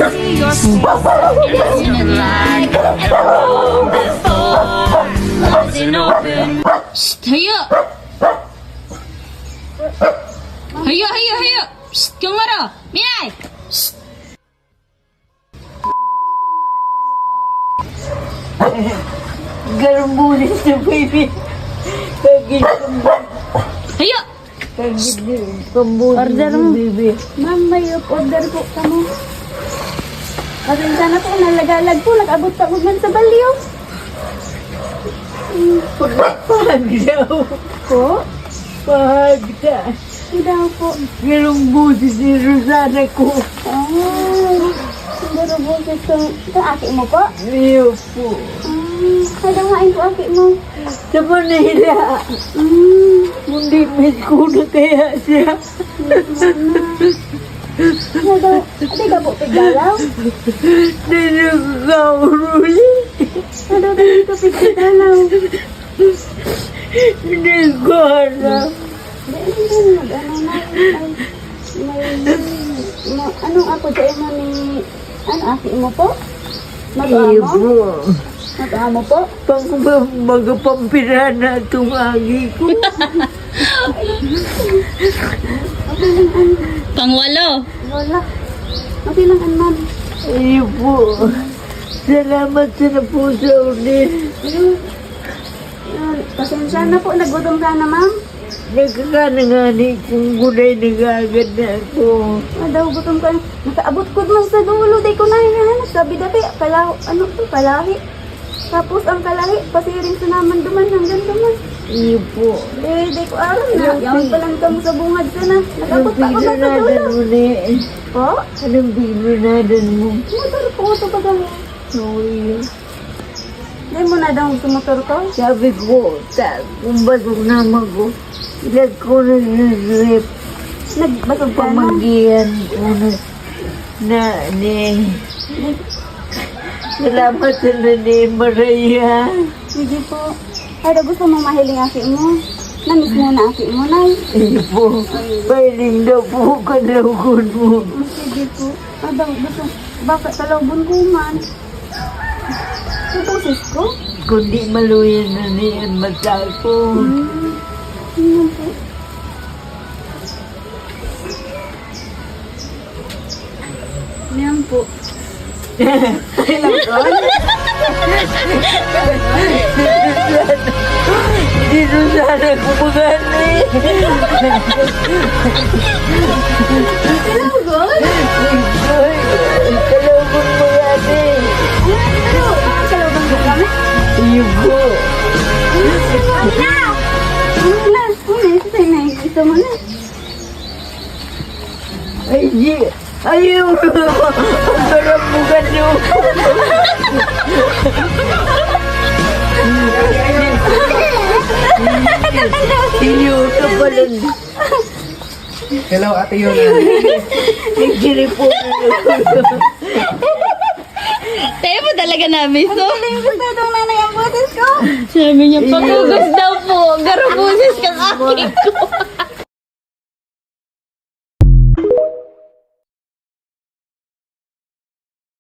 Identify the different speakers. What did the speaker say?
Speaker 1: see your face in a light and home before love's in open.
Speaker 2: Shh, hayo! Hayo, hayo, hayo! Shh, kung maro! Minay! Shh!
Speaker 3: Garbulis na baby. Kagid
Speaker 2: Hayo!
Speaker 3: pambulis
Speaker 4: Order
Speaker 3: na
Speaker 4: mo.
Speaker 3: baby.
Speaker 4: Ma'am, may order po kamo. Pasensya na po, nalagalag po. Nag-abot pa man sa baliw.
Speaker 3: Pag daw.
Speaker 4: Po?
Speaker 3: Pag da.
Speaker 4: Daw po.
Speaker 3: Ganong busis ni Rosana ko.
Speaker 4: Oh. Siguro po ito aki mo po?
Speaker 3: Iyo po.
Speaker 4: Kada ngain po aki mo.
Speaker 3: Sa Manila. Hindi miss ko na kaya siya.
Speaker 4: Kada, adi ka po pigalaw?
Speaker 3: Nanagkauruli.
Speaker 4: Kada dito pigalaw?
Speaker 3: Hindi ko alam.
Speaker 4: Anong ako dyan mo ni... Ano, aki mo po?
Speaker 3: Iyo
Speaker 4: Mag-amo?
Speaker 3: po.
Speaker 4: Mag-amo po?
Speaker 3: Pang magapampira na itong agi ko.
Speaker 4: Okay lang, an.
Speaker 2: Pangwalo!
Speaker 4: Wala. Okay lang, an, ma'am.
Speaker 3: Iyo po. Salamat sa na po sa ulit.
Speaker 4: Pasensya na po, nagutom ka na, ma'am.
Speaker 3: Nagkakanangani kung gulay nagagad na ako.
Speaker 4: Daw gutom ka na. Nakaabot ko man sa dulo, day ko na hinahanap. Sabi dati, ano po, kalahi. Tapos ang kalahi, pasiring sa naman duman hanggang duman.
Speaker 3: Iyo po.
Speaker 4: Day ko aram na. Yaman pa lang kamo sa bungad ka na. Nakaabot pa ako man sa
Speaker 3: Binonadan
Speaker 4: dulo.
Speaker 3: mo ni.
Speaker 4: Po?
Speaker 3: Anong binonadan mo?
Speaker 4: Motor po ito pa daw.
Speaker 3: Sorry.
Speaker 4: Day mo na daw sumotor ko.
Speaker 3: Sabi ko, kung basog naman ko, ilag ko na nag-rip.
Speaker 4: Nagbasog ka na.
Speaker 3: Pamagihan ko na ni. Salamat sa ni Maria.
Speaker 4: Sige po. Ay, daw gusto mong mahiling aki mo. Namiss mo na aki mo, nay.
Speaker 3: Iyo po. Pailing daw po kalawgon mo.
Speaker 4: Sige po. Daw gusto, bakit talawbon ko man? Tutusis ko?
Speaker 3: Kundi maluyan na niyan mata ko.
Speaker 4: Ano po? Yan po.
Speaker 3: Hindi doon sana kumagani.
Speaker 4: Talawgon?
Speaker 3: Kalawgon mo yan eh.
Speaker 4: Talawgon ko kami?
Speaker 3: Iyo po.
Speaker 4: Ano na? Ito na. Ito mo na.
Speaker 3: Ay, di. Ayaw. Ang sarap mo gano. Iyo ka pala.
Speaker 5: Hello, Ate Yona.
Speaker 3: Nagdiri po.
Speaker 2: Tayo mo talaga namin, so?
Speaker 4: Gusto itong nanay ang boses ko.
Speaker 2: Sabi niya, paghugas daw po. Garabusis kang aki ko.